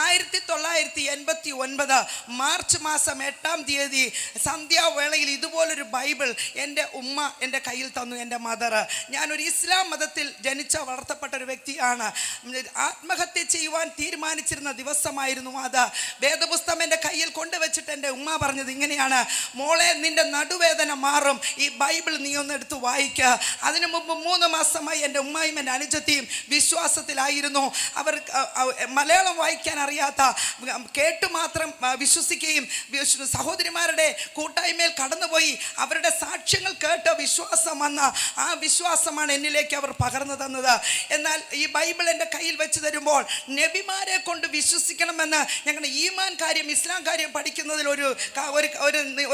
1989 March മാസം 8-ാം തീയതി സന്ധ്യാവേളയിൽ ഇതുപോലൊരു ബൈബിൾ എൻ്റെ ഉമ്മ എൻ്റെ കയ്യിൽ തന്നു. എൻ്റെ മദർ. ഞാനൊരു ഇസ്ലാം മതത്തിൽ ജനിച്ച വളർത്തപ്പെട്ട ഒരു വ്യക്തിയാണ്. ആത്മഹത്യ ചെയ്യുവാൻ തീരുമാനിച്ചിരുന്ന ദിവസമായിരുന്നു അത്. വേദപുസ്തകം എൻ്റെ കയ്യിൽ കൊണ്ടുവച്ചിട്ട് എൻ്റെ ഉമ്മ പറഞ്ഞത് ഇങ്ങനെയാണ്: മോളെ, നിൻ്റെ നടുവേദന മാറും, ഈ ബൈബിൾ നീ ഒന്ന് എടുത്ത് വായിക്കുക. അതിനു മുമ്പ് 3 മാസമായി എൻ്റെ ഉമ്മയും എൻ്റെ അനുജത്തിയും വിശ്വാസത്തിലായിരുന്നു. അവർ മലയാളം വായിക്കാൻ അറിയാത്ത, കേട്ടു മാത്രം വിശ്വസിക്കുകയും സഹോദരിമാരുടെ കൂട്ടായ്മയിൽ കടന്നുപോയി അവരുടെ സാക്ഷ്യങ്ങൾ കേട്ട് വിശ്വാസം വന്ന ആ വിശ്വാസമാണ് എന്നിലേക്ക് അവർ പകർന്നു തന്നത്. എന്നാൽ ഈ ബൈബിൾ എൻ്റെ കയ്യിൽ വെച്ച് തരുമ്പോൾ നബിമാരെ കൊണ്ട് വിശ്വസിക്കണമെന്ന് ഞങ്ങളുടെ ഈമാൻ കാര്യം, ഇസ്ലാം കാര്യം പഠിക്കുന്നതിൽ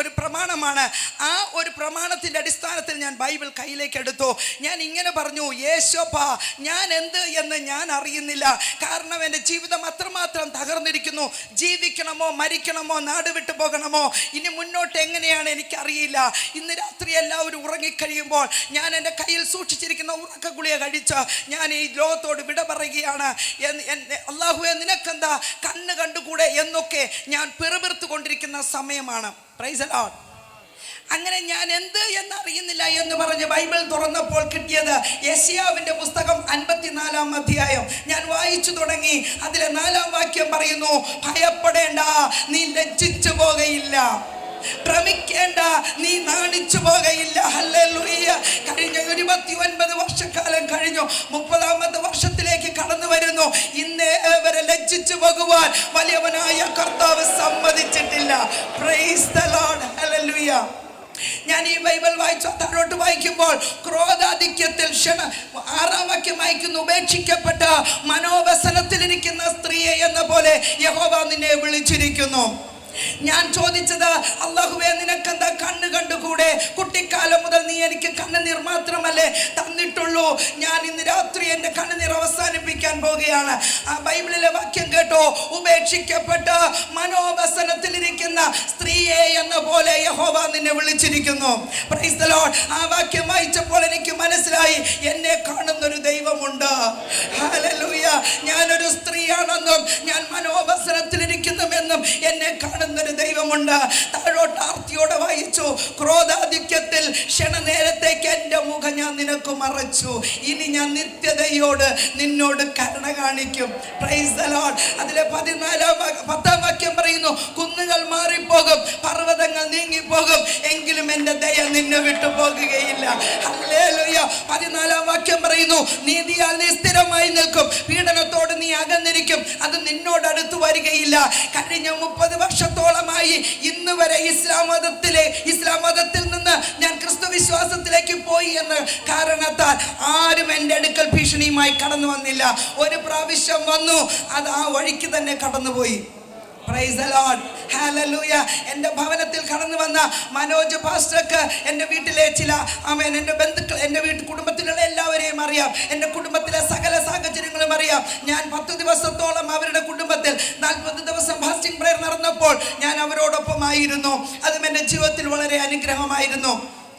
ഒരു പ്രമാണമാണ്. ആ ഒരു പ്രമാണത്തിൻ്റെ അടിസ്ഥാനത്തിൽ ഞാൻ ബൈബിൾ കയ്യിലേക്ക് എടുത്തു. ഞാൻ ഇങ്ങനെ പറഞ്ഞു: യേശോപ്പ, ഞാൻ എന്ത് എന്ന് ഞാൻ അറിയുന്നില്ല. കാരണം എൻ്റെ ജീവിതം അത്രമാത്രം തകർന്നിരിക്കുന്നു. ജീവിക്കണമോ മരിക്കണമോ നാട് വിട്ടു പോകണമോ ഇനി മുന്നോട്ട് എങ്ങനെയാണ് എനിക്കറിയില്ല. ഇന്ന് രാത്രി എല്ലാവരും ഉറങ്ങിക്കഴിയുമ്പോൾ ഞാൻ എൻ്റെ കയ്യിൽ സൂക്ഷിച്ചിരിക്കുന്ന ഉറക്ക ഗുളിക കഴിച്ച് ഞാൻ ഈ ലോകത്തോട് വിട പറയുകയാണ്. അല്ലാഹുവേ, നിനക്കെന്താ കണ്ണ് കണ്ടുകൂടെ എന്നൊക്കെ ഞാൻ പിറുപിറുത്തു കൊണ്ടിരിക്കുന്ന സമയമാണ്. Price the Lord. അങ്ങനെ ഞാൻ എന്ത് എന്നറിയുന്നില്ല എന്ന് പറഞ്ഞ് ബൈബിൾ തുറന്നപ്പോൾ കിട്ടിയത് യെശയ്യാവിന്റെ പുസ്തകം 54-ാം അധ്യായം. ഞാൻ വായിച്ചു തുടങ്ങി. അതിലെ 4-ാം വാക്യം പറയുന്നു: ഭയപ്പെടേണ്ട, നീ ലജ്ജിച്ചു പോകയില്ല. ഭ്രമിക്കേണ്ട, നീ നാണിച്ചു പോകയില്ല. ഹല്ലേലൂയ. കഴിഞ്ഞ 29 വർഷക്കാലം കഴിഞ്ഞു. 30-ാമത്തെ വർഷത്തിലേക്ക് കടന്നു വരുന്നു. ഇന്നേ വരെ ലജ്ജിച്ചു പോകുവാൻ വലിയവനായ കർത്താവ് സമ്മതിച്ചിട്ടില്ല. Praise the lord. ഹല്ലേലൂയ. ഞാൻ ഈ ബൈബിൾ വായിച്ചു താഴോട്ട് വായിക്കുമ്പോൾ ക്രോധാധിക്യത്തിൽ 6-ാം വാക്യം വായിക്കുന്നു: ഉപേക്ഷിക്കപ്പെട്ട മനോവ്യസനത്തിലിരിക്കുന്ന സ്ത്രീയെ എന്ന പോലെ യഹോവ നിന്നെ വിളിച്ചിരിക്കുന്നു. ഞാൻ ചോദിച്ചത്: അല്ലാഹുവേ, നിനക്കെന്താ കണ്ണ് കണ്ടുകൂടെ? കുട്ടിക്കാലം മുതൽ നീ എനിക്ക് കണ്ണുനീർ മാത്രമല്ലേ തന്നിട്ടുള്ളൂ. ഞാൻ ഇന്ന് രാത്രി എൻ്റെ കണ്ണുനീർ അവസാനിപ്പിക്കാൻ പോവുകയാണ്. ആ ബൈബിളിലെ വാക്യം കേട്ടോ: ഉപേക്ഷിക്കപ്പെട്ട മനോവ്യസനത്തിലിരിക്കുന്ന സ്ത്രീയെ എന്ന പോലെ യഹോവ നിന്നെ വിളിച്ചിരിക്കുന്നു. Price the Lord. ആ വാക്യം വായിച്ചപ്പോൾ എനിക്ക് മനസ്സിലായി, എന്നെ കാണുന്നൊരു ദൈവമുണ്ട്. ഹല്ലേലൂയ. ഞാനൊരു സ്ത്രീയാണെന്നും ഞാൻ മനോവ്യസനത്തിലിരിക്കുന്നുവെന്നും എന്നെ കാണുന്നൊരു ദൈവമുണ്ട്. താഴോട്ട് ആർത്തിയോടെ വായിച്ചു: ക്രോധാധിക്യത്തിൽ ക്ഷണനേരത്തേക്ക് എൻ്റെ മുഖം ഞാൻ നിനക്ക് മറച്ചു. ഇനി ഞാൻ നിത്യതയോട് നിന്നോട് കരുണ കാണിക്കും. Price the Lord. അതിലെ 10-ാം വാക്യം പറയുന്നു: കുന്നുകൾ മാറിപ്പോകും, പർവ്വതങ്ങൾ നീങ്ങിപ്പോകും, എങ്കിലും എൻ്റെ ദയ നിന്നെ വിട്ടു പോകുകയില്ല. ഹല്ലേലൂയ. 14-ാം വാക്യം പറയുന്നു: നീതിയാൽ നീ സ്ഥിരമായി നിൽക്കും, പീഡനത്തോട് നീ അകന്നിരിക്കും, അത് നിന്നോട് അടുത്തു വരികയില്ല. കഴിഞ്ഞ 30 വർഷത്തോളമായി ഇന്ന് വരെ ഇസ്ലാം മതത്തിൽ നിന്ന് ഞാൻ ക്രിസ്തു വിശ്വാസത്തിലേക്ക് പോയി എന്ന കാരണത്താൽ ആരും എൻ്റെ അടുക്കൽ ഭീഷണിയുമായി കടന്നു വന്നില്ല. ഒരു പ്രാവശ്യം വന്നു, അത് ആ വഴിക്ക് തന്നെ കടന്നുപോയി. Price the lord. ഹല്ലേലൂയ. എൻ്റെ ഭവനത്തിൽ കടന്നു വന്ന മനോജ് പാസ്റ്റർക്ക് എൻ്റെ വീട്ടിലെ എൻ്റെ ബന്ധുക്കൾ, എൻ്റെ കുടുംബത്തിലുള്ള എല്ലാവരെയും അറിയാം. എൻ്റെ കുടുംബത്തിലെ സകല സാഹചര്യങ്ങളും അറിയാം. ഞാൻ 10 ദിവസത്തോളം അവരുടെ കുടുംബത്തിൽ 40 ദിവസം ഫാസ്റ്റിംഗ് പ്രയർ നടന്നപ്പോൾ ഞാൻ അവരോടൊപ്പമായിരുന്നു. അതും എൻ്റെ ജീവിതത്തിൽ വളരെ അനുഗ്രഹമായിരുന്നു.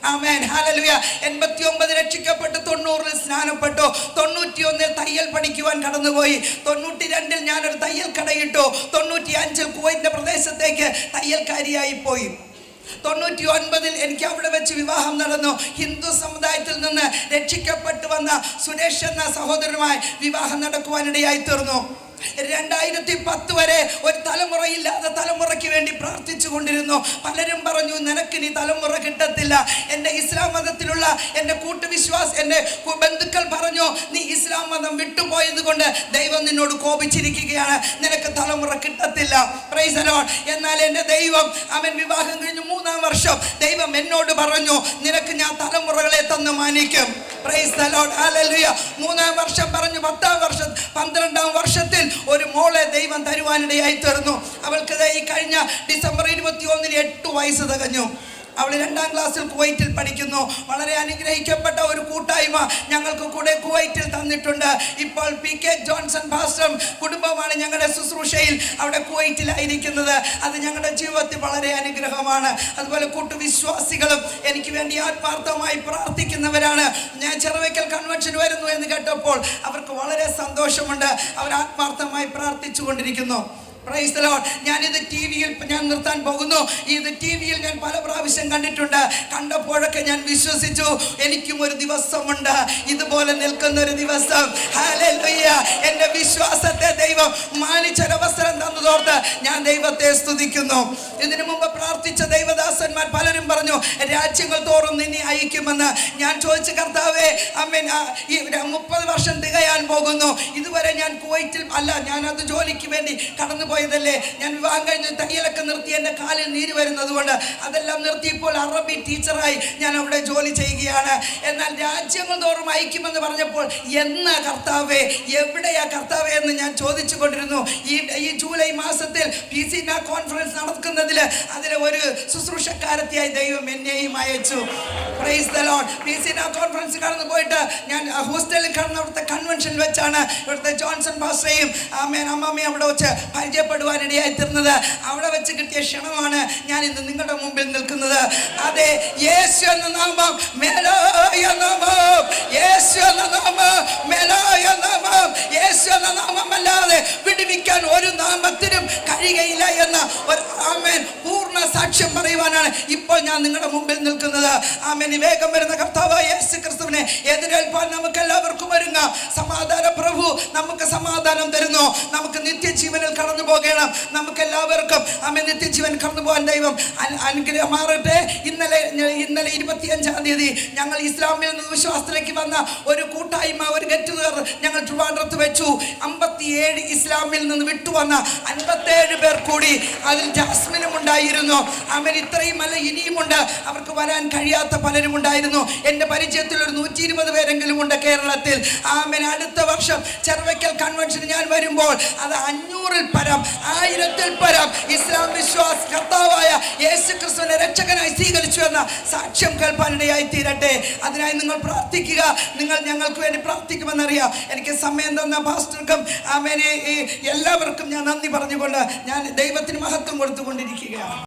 ആമേൻ. ഹല്ലേലൂയ. 89 രക്ഷിക്കപ്പെട്ടു, 90 സ്നാനപ്പെട്ടു, 91 തയ്യൽ പഠിക്കുവാൻ കടന്നുപോയി, 92 ഞാനൊരു തയ്യൽ കടയിട്ടു, 95 കുവൈറ്റിന്റെ പ്രദേശത്തേക്ക് തയ്യൽക്കാരിയായി പോയി. 99 എനിക്ക് അവിടെ വെച്ച് വിവാഹം നടന്നു. ഹിന്ദു സമുദായത്തിൽ നിന്ന് രക്ഷിക്കപ്പെട്ടു വന്ന സുരേഷ് എന്ന സഹോദരനുമായി വിവാഹം നടക്കുവാനിടയായി തീർന്നു. 2010 വരെ ഒരു തലമുറയില്ലാതെ തലമുറയ്ക്ക് വേണ്ടി പ്രാർത്ഥിച്ചു കൊണ്ടിരുന്നു. പലരും പറഞ്ഞു, നിനക്കിനി തലമുറ കിട്ടത്തില്ല. എൻ്റെ ഇസ്ലാം മതത്തിലുള്ള എൻ്റെ എൻ്റെ ബന്ധുക്കൾ പറഞ്ഞു, നീ ഇസ്ലാം മതം വിട്ടുപോയത് കൊണ്ട് ദൈവം നിന്നോട് കോപിച്ചിരിക്കുകയാണ്, നിനക്ക് തലമുറ കിട്ടത്തില്ല. Price the Lord. എന്നാൽ എൻ്റെ ദൈവം, അവൻ വിവാഹം കഴിഞ്ഞ് 3-ാം വർഷം ദൈവം എന്നോട് പറഞ്ഞു, നിനക്ക് ഞാൻ തലമുറകളെ തന്നു മാനിക്കും. Praise the lord. ഹല്ലേലൂയ. 3-ാം വർഷം പറഞ്ഞു, 10-ാം വർഷം 12-ാം വർഷത്തിൽ ഒരു മോളെ ദൈവം തരുവാനിടയായി തീർന്നു. അവൾക്ക് ഈ കഴിഞ്ഞ ഡിസംബർ 21-ന് 8 വയസ്സ് തികഞ്ഞു. അവൾ 2ാം ക്ലാസ്സിൽ കുവൈറ്റിൽ പഠിക്കുന്നു. വളരെ അനുഗ്രഹിക്കപ്പെട്ട ഒരു കൂട്ടായ്മ ഞങ്ങൾക്ക് കൂടെ കുവൈറ്റിൽ തന്നിട്ടുണ്ട്. ഇപ്പോൾ PK ജോൺസൺ പാസ്റ്ററും കുടുംബമാണ് ഞങ്ങളുടെ ശുശ്രൂഷയിൽ അവിടെ കുവൈറ്റിലായിരിക്കുന്നത്. അത് ഞങ്ങളുടെ ജീവിതത്തിൽ വളരെ അനുഗ്രഹമാണ്. അതുപോലെ കൂട്ടുവിശ്വാസികളും എനിക്ക് വേണ്ടി ആത്മാർത്ഥമായി പ്രാർത്ഥിക്കുന്നവരാണ്. ഞാൻ ചെറുവയ്ക്കൽ കൺവെൻഷൻ വരുന്നു എന്ന് കേട്ടപ്പോൾ അവർക്ക് വളരെ സന്തോഷമുണ്ട്. അവർ ആത്മാർത്ഥമായി പ്രാർത്ഥിച്ചു കൊണ്ടിരിക്കുന്നു. Price the Lord. ഞാനിത് TV-യിൽ ഞാൻ നിർത്താൻ പോകുന്നു. ഇത് TV-യിൽ ഞാൻ പല പ്രാവശ്യം കണ്ടിട്ടുണ്ട്. കണ്ടപ്പോഴൊക്കെ ഞാൻ വിശ്വസിച്ചു എനിക്കും ഒരു ദിവസമുണ്ട് ഇതുപോലെ നിൽക്കുന്ന ഒരു ദിവസം. ഹല്ലേലൂയ. എൻ്റെ വിശ്വാസത്തെ ദൈവം മാനിച്ചൊരവസരം തന്നതോർത്ത് ഞാൻ ദൈവത്തെ സ്തുതിക്കുന്നു. ഇതിനു മുമ്പ് പ്രാർത്ഥിച്ച ദൈവദാസന്മാർ പലരും പറഞ്ഞു രാജ്യങ്ങൾ തോറും നിന്നെ അയക്കുമെന്ന്. ഞാൻ ചോദിച്ചു കർത്താവേ, ആമേൻ, ഈ 30 വർഷം തികയാൻ പോകുന്നു. ഇതുവരെ ഞാൻ കുവൈറ്റിൽ അല്ല, ഞാനത് ജോലിക്ക് വേണ്ടി കടന്നു പോയതല്ലേ. ഞാൻ വിവാഹം കഴിഞ്ഞ് തയ്യലൊക്കെ നിർത്തി എൻ്റെ കാലിൽ നീര് വരുന്നത് കൊണ്ട് അതെല്ലാം നിർത്തിയപ്പോൾ അറബി ടീച്ചറായി ഞാൻ അവിടെ ജോലി ചെയ്യുകയാണ്. എന്നാൽ രാജ്യങ്ങൾ തോറും അയക്കുമെന്ന് പറഞ്ഞപ്പോൾ എന്നാ കർത്താവേ, എവിടെയാ കർത്താവേ എന്ന് ഞാൻ ചോദിച്ചു കൊണ്ടിരുന്നു. ഈ ജൂലൈ മാസത്തിൽ PCNA കോൺഫറൻസ് നടക്കുന്നതിൽ അതിലെ ഒരു ശുശ്രൂഷക്കാരത്തിയായി ദൈവം എന്നെയും അയച്ചു. Price the Lord. PCNA conference കടന്നു പോയിട്ട് ഞാൻ ഹോസ്റ്റലിൽ കടന്ന അവിടുത്തെ കൺവെൻഷനിൽ വെച്ചാണ് ഇവിടുത്തെ ജോൺസൺ പാസ്റ്ററേയും ആമേൻ അമ്മമ്മയും അവിടെ വെച്ച് പരിചയപ്പെടുവാനിടയായി തീർന്നത്. അവിടെ വെച്ച് കിട്ടിയ ക്ഷണമാണ് ഞാൻ ഇന്ന് നിങ്ങളുടെ മുമ്പിൽ നിൽക്കുന്നത്. അതെ, യേശു എന്ന നാമം മേലായ നാമം, യേശു എന്ന നാമം മേലായ നാമം, യേശു എന്ന നാമമല്ലാതെ വിടുവിക്കാൻ ഒരു നാമത്തിനും കഴിയുകയില്ല എന്ന ഒരു ആമേൻ പൂർണ്ണ സാക്ഷ്യം പറയുവാനാണ് ഇപ്പോൾ ഞാൻ നിങ്ങളുടെ മുമ്പിൽ നിൽക്കുന്നത്. ആമേൻ. വേഗം വരുന്ന കർത്താവായ യേശു ക്രിസ്തുവിനെ എതിരേൽപ്പാൻ നമുക്ക് എല്ലാവർക്കും ഒരുങ്ങാം. സമാധാന പ്രഭു നമുക്ക് സമാധാനം തരുന്നു. നമുക്ക് നിത്യജീവനിൽ കടന്നു പോകണം. നമുക്ക് എല്ലാവർക്കും ആമേൻ നിത്യജീവൻ കടന്നു പോകാൻ ദൈവം അനുഗ്രഹമാറട്ടെ. ഇന്നലെ 25-ാം തീയതി ഞങ്ങൾ ഇസ്ലാമിൽ നിന്ന് വിശ്വാസത്തിലേക്ക് വന്ന ഒരു കൂട്ടായ്മ, ഒരു ഗെറ്റ് ടുഗദർ ഞങ്ങൾ ട്രിവാൻഡ്രത്ത് വെച്ചു. 57 ഇസ്ലാമിൽ നിന്ന് വിട്ടുവന്ന 57 പേർ കൂടി. അതിൽ ജാസ്മിനും ഉണ്ടായിരുന്നു. ആമേൻ. ഇത്രയുമല്ല, ഇനിയുമുണ്ട്. അവർക്ക് വരാൻ കഴിയാത്ത പലരും ഉണ്ടായിരുന്നു. എൻ്റെ പരിചയത്തിൽ ഒരു 120 പേരെങ്കിലും ഉണ്ട് കേരളത്തിൽ. ആമേൻ. അടുത്ത വർഷം ചെറുവയ്ക്കൽ കൺവെൻഷന് ഞാൻ വരുമ്പോൾ അത് 500-ൽ പരം 1000-ൽ പരം ഇസ്ലാം വിശ്വാസ കർത്താവായ യേശു ക്രിസ്തുവിനെ രക്ഷകനായി സ്വീകരിച്ചു എന്ന സാക്ഷ്യം കേൾപ്പാനിടയായി തീരട്ടെ. അതിനായി നിങ്ങൾ പ്രാർത്ഥിക്കുക. നിങ്ങൾ ഞങ്ങൾക്ക് വേണ്ടി പ്രാർത്ഥിക്കുമെന്നറിയാം. എനിക്ക് സമയം തന്ന പാസ്റ്റർക്കും ആമേനെ എല്ലാവർക്കും ഞാൻ നന്ദി പറഞ്ഞുകൊണ്ട് ഞാൻ ദൈവത്തിന് മഹത്വം കൊടുത്തുകൊണ്ടിരിക്കുകയാണ്.